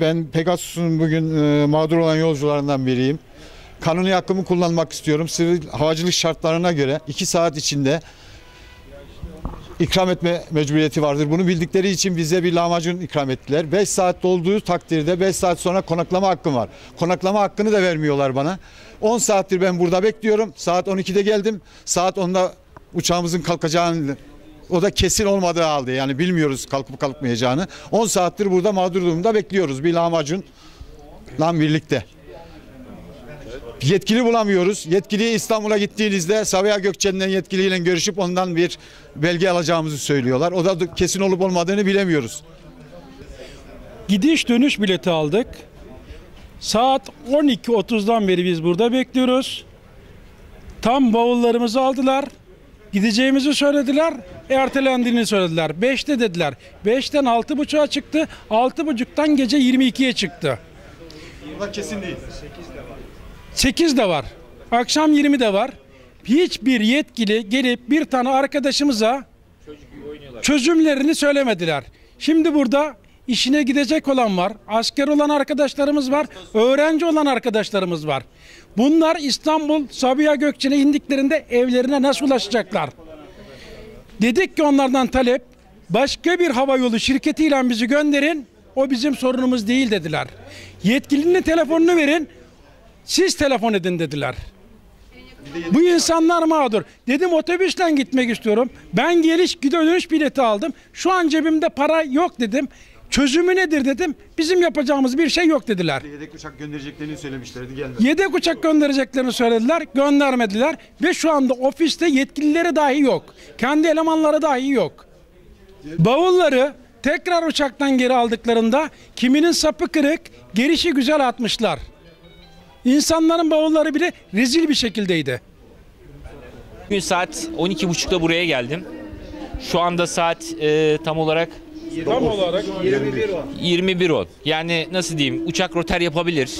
Ben Pegasus'un bugün mağdur olan yolcularından biriyim. Kanuni hakkımı kullanmak istiyorum. Sivil havacılık şartlarına göre 2 saat içinde ikram etme mecburiyeti vardır. Bunu bildikleri için bize bir lahmacun ikram ettiler. 5 saat dolduğu takdirde 5 saat sonra konaklama hakkım var. Konaklama hakkını da vermiyorlar bana. 10 saattir ben burada bekliyorum. Saat 12'de geldim. Saat 10'da uçağımızın kalkacağını, o da kesin olmadığı halde, yani bilmiyoruz kalkıp kalkmayacağını. 10 saattir burada mağdur durumda bekliyoruz bir lahmacunla birlikte. Yetkili bulamıyoruz. Yetkili İstanbul'a gittiğinizde Sabiha Gökçen'den yetkiliyle görüşüp ondan bir belge alacağımızı söylüyorlar. O da kesin olup olmadığını bilemiyoruz. Gidiş dönüş bileti aldık. Saat 12.30'dan beri biz burada bekliyoruz. Tam bavullarımızı aldılar. Gideceğimizi söylediler. Ertelendiğini söylediler. 5'te dediler. 5'ten 6.30'a çıktı. 6.30'dan gece 22'ye çıktı. Bunlar kesin değil. 8 de var. Akşam 20 de var. Hiçbir yetkili gelip bir tane arkadaşımıza çözümlerini söylemediler. Şimdi burada işine gidecek olan var, asker olan arkadaşlarımız var, öğrenci olan arkadaşlarımız var. Bunlar İstanbul Sabiha Gökçen'e indiklerinde evlerine nasıl ulaşacaklar? Dedik ki onlardan talep, başka bir havayolu şirketiyle bizi gönderin, o bizim sorunumuz değil dediler. Yetkilinin telefonunu verin, siz telefon edin dediler. Bu insanlar mağdur. Dedim otobüsle gitmek istiyorum. Ben geliş dönüş bileti aldım. Şu an cebimde para yok dedim. Çözümü nedir dedim. Bizim yapacağımız bir şey yok dediler. Yedek uçak göndereceklerini söylemişlerdi, gelmedi. Yedek uçak göndereceklerini söylediler. Göndermediler. Ve şu anda ofiste yetkilileri dahi yok. Kendi elemanları dahi yok. Bavulları tekrar uçaktan geri aldıklarında kiminin sapı kırık, girişi güzel atmışlar. İnsanların bavulları bile rezil bir şekildeydi. Bugün saat 12.30'da buraya geldim. Şu anda saat tam olarak 21.10. Yani nasıl diyeyim, uçak roter yapabilir.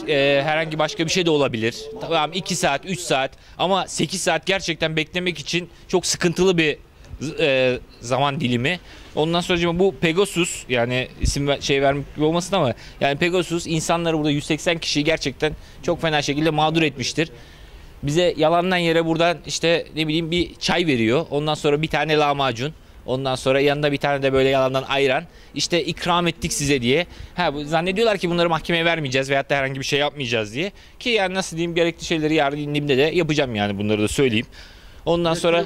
Herhangi başka bir şey de olabilir. Tamam, 2 saat, 3 saat ama 8 saat gerçekten beklemek için çok sıkıntılı bir zaman dilimi. Ondan sonra bu Pegasus, yani isim vermek gibi olmasın ama yani Pegasus insanları, burada 180 kişiyi gerçekten çok fena şekilde mağdur etmiştir. Bize yalandan yere buradan işte ne bileyim bir çay veriyor. Ondan sonra bir tane lahmacun. Ondan sonra yanında bir tane de böyle yalandan ayran. İşte ikram ettik size diye. Zannediyorlar ki bunları mahkemeye vermeyeceğiz veyahut da herhangi bir şey yapmayacağız diye. Ki yani nasıl diyeyim, gerekli şeyleri yarın indiğimde de yapacağım, yani bunları da söyleyeyim. Ondan sonra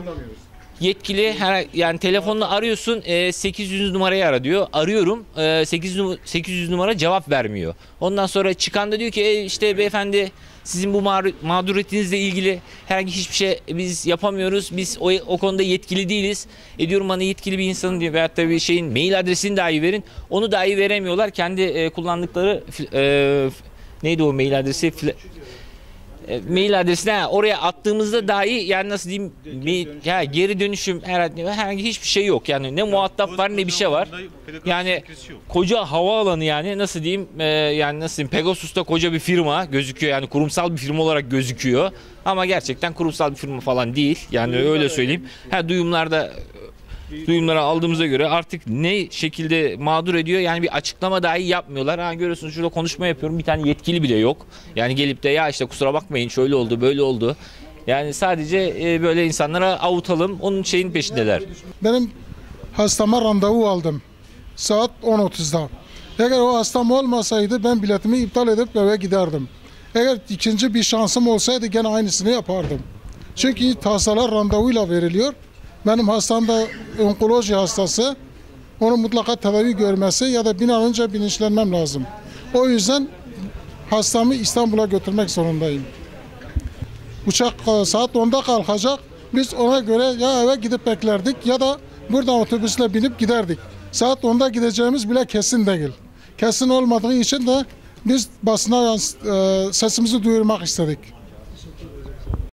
yetkili yani telefonla arıyorsun, 800 numarayı ara diyor. Arıyorum, 800 numara cevap vermiyor. Ondan sonra çıkan da diyor ki işte beyefendi, sizin bu mağduriyetinizle ilgili herhangi hiçbir şey biz yapamıyoruz. Biz o konuda yetkili değiliz. Diyorum, bana yetkili bir insanın diye veyahut da bir şeyin mail adresini dahi verin. Onu dahi veremiyorlar. Kendi kullandıkları neydi o mail adresi? Mail adresine oraya attığımızda dahi yani nasıl diyeyim, geri dönüşüm herhangi hiçbir şey yok. Yani ne muhatap var ne bir şey var. Yani koca havaalanı, yani nasıl diyeyim, yani nasıl diyeyim, Pegasus'ta koca bir firma gözüküyor, yani kurumsal bir firma olarak gözüküyor. Ama gerçekten kurumsal bir firma falan değil. Yani öyle söyleyeyim. Duyumları aldığımıza göre artık ne şekilde mağdur ediyor, yani bir açıklama dahi yapmıyorlar. Görüyorsunuz şurada konuşma yapıyorum, bir tane yetkili bile yok. Yani gelip de ya işte kusura bakmayın şöyle oldu böyle oldu. Yani sadece böyle insanlara avutalım, onun şeyin peşindeler. Benim hastama randevu aldım saat 10.30'da. Eğer o hastam olmasaydı ben biletimi iptal edip eve giderdim. Eğer ikinci bir şansım olsaydı gene aynısını yapardım. Çünkü hastalar randevuyla veriliyor. Benim hastam da onkoloji hastası. Onu mutlaka tedavi görmesi ya da bir an önce bilinçlenmem lazım. O yüzden hastamı İstanbul'a götürmek zorundayım. Uçak saat 10'da kalkacak. Biz ona göre ya eve gidip beklerdik ya da buradan otobüsle binip giderdik. Saat 10'da gideceğimiz bile kesin değil. Kesin olmadığı için de biz basına sesimizi duyurmak istedik.